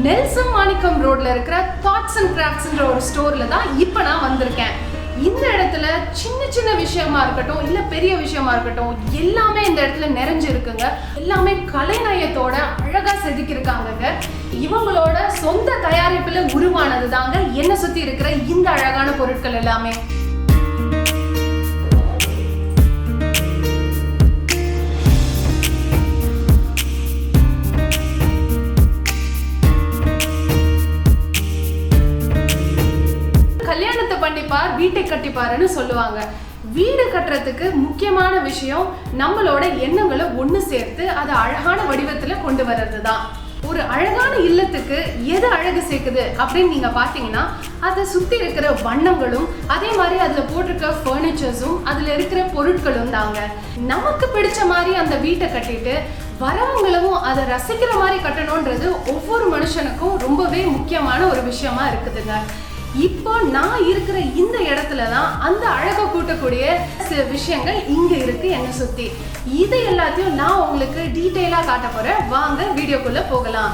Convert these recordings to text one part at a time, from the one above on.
Nelson மாணிக்கம் ரோட்ல இருக்கிற thoughts and கிராஃப்ட்ஸ்ன்ற ஒரு ஸ்டோர்ல தான் இப்போ நான் வந்திருக்கேன். இந்த இடத்துல சின்ன சின்ன விஷயமா இருக்கட்டும் இல்ல பெரிய விஷயமா இருக்கட்டும் எல்லாமே இந்த இடத்துல நிறைஞ்சு இருக்குங்க. எல்லாமே கலைநயத்தோட அழகா செதுக்கியிருக்காங்க. இவங்களோட சொந்த தயாரிப்புல உருவானது தாங்க என்ன சுத்தி இருக்கிற இந்த அழகான பொருட்கள் எல்லாமே. கல்யாணத்தை பண்ணிப்பார் வீட்டை கட்டிப்பாருன்னு சொல்லுவாங்க. வீடு கட்டுறதுக்கு முக்கியமான விஷயம் நம்மளோட எண்ணங்களை ஒன்று சேர்த்து அதை அழகான வடிவத்தில் கொண்டு வர்றது தான். ஒரு அழகான இல்லத்துக்கு எது அழகு சேர்க்குது அப்படின்னு நீங்க பாத்தீங்கன்னா அதை சுத்தி இருக்கிற வண்ணங்களும் அதே மாதிரி அதுல போட்டிருக்க ஃபர்னிச்சர்ஸும் அதுல இருக்கிற பொருட்களும் தாங்க. நமக்கு பிடிச்ச மாதிரி அந்த வீட்டை கட்டிட்டு வரவங்களும் அதை ரசிக்கிற மாதிரி கட்டணும்ன்றது ஒவ்வொரு மனுஷனுக்கும் ரொம்பவே முக்கியமான ஒரு விஷயமா இருக்குதுங்க. இப்போ நான் இருக்கிற இந்த இடத்துல தான் அந்த அழகை கூட்டக்கூடிய சில விஷயங்கள் இங்க இருக்கு என்ன சுத்தி. இது எல்லாத்தையும் நான் உங்களுக்கு டீட்டெயிலா காட்ட போறேன். வாங்க வீடியோக்குள்ள போகலாம்.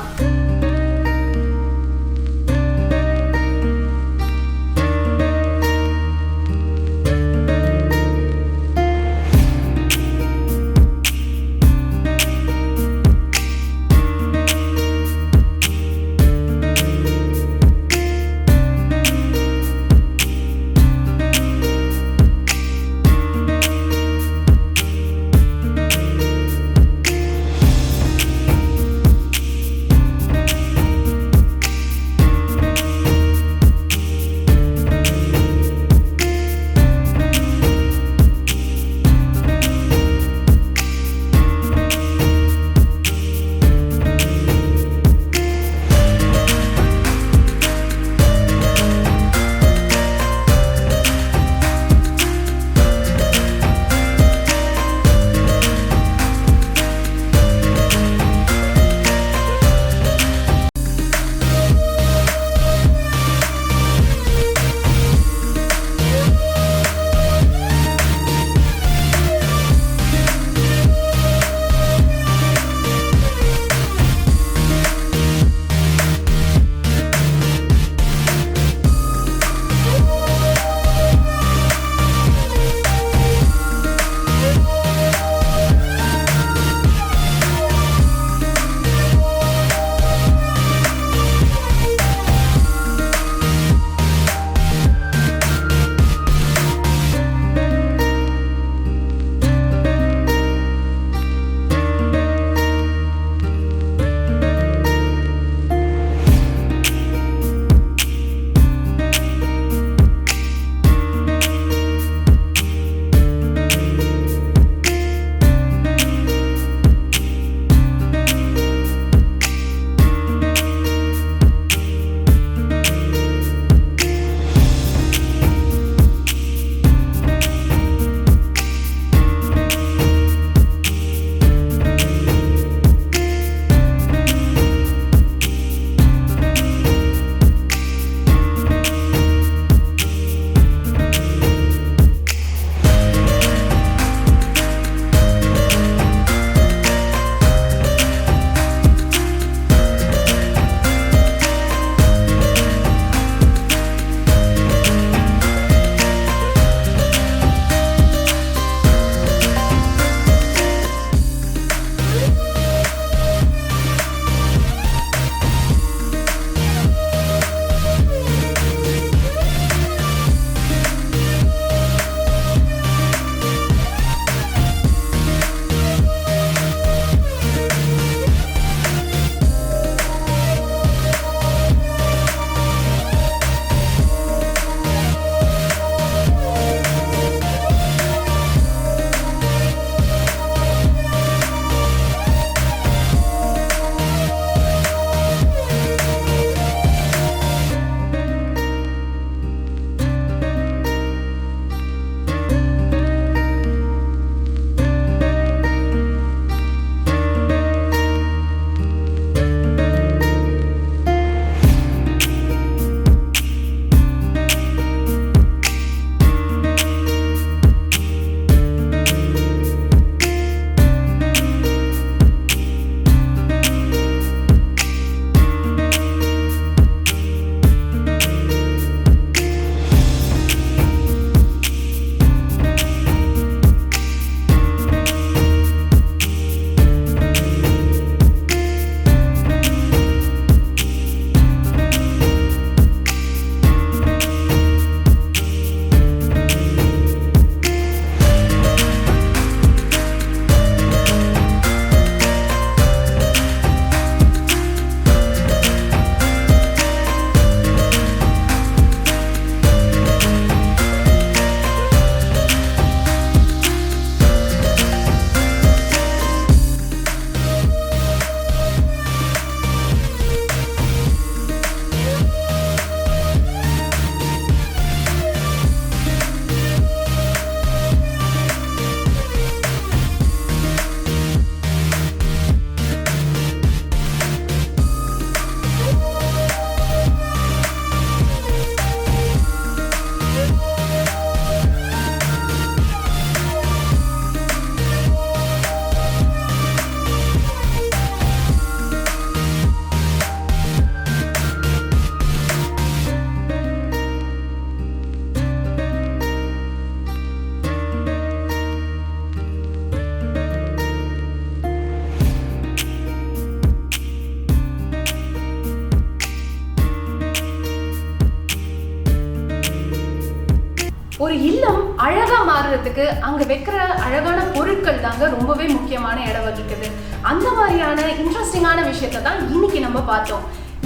ஒரு இல்லம் அழகா மாறுறதுக்கு அங்க வைக்கிற அழகான பொருட்கள் தாங்க ரொம்பவே முக்கியமான இடம் வகிக்குது. அந்த மாதிரியான இன்ட்ரெஸ்டிங்கான விஷயத்தை தான் இன்னைக்கு நம்ம பார்த்தோம்.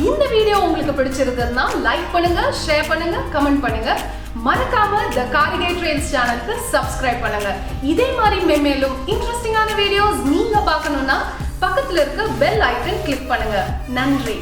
இந்த வீடியோ உங்களுக்கு பிடிச்சிருந்ததுன்னா லைக் பண்ணுங்க, ஷேர் பண்ணுங்க, கமெண்ட் பண்ணுங்க. மறக்காம தி காரிகை ட்ரெயில்ஸ் சேனலுக்கு சப்ஸ்கிரைப் பண்ணுங்க. இதே மாதிரி மேலும் இன்ட்ரெஸ்டிங்கான வீடியோஸ் நீங்க பார்க்கணும்னா பக்கத்துல இருக்க பெல் ஐக்கன் கிளிக் பண்ணுங்க. நன்றி.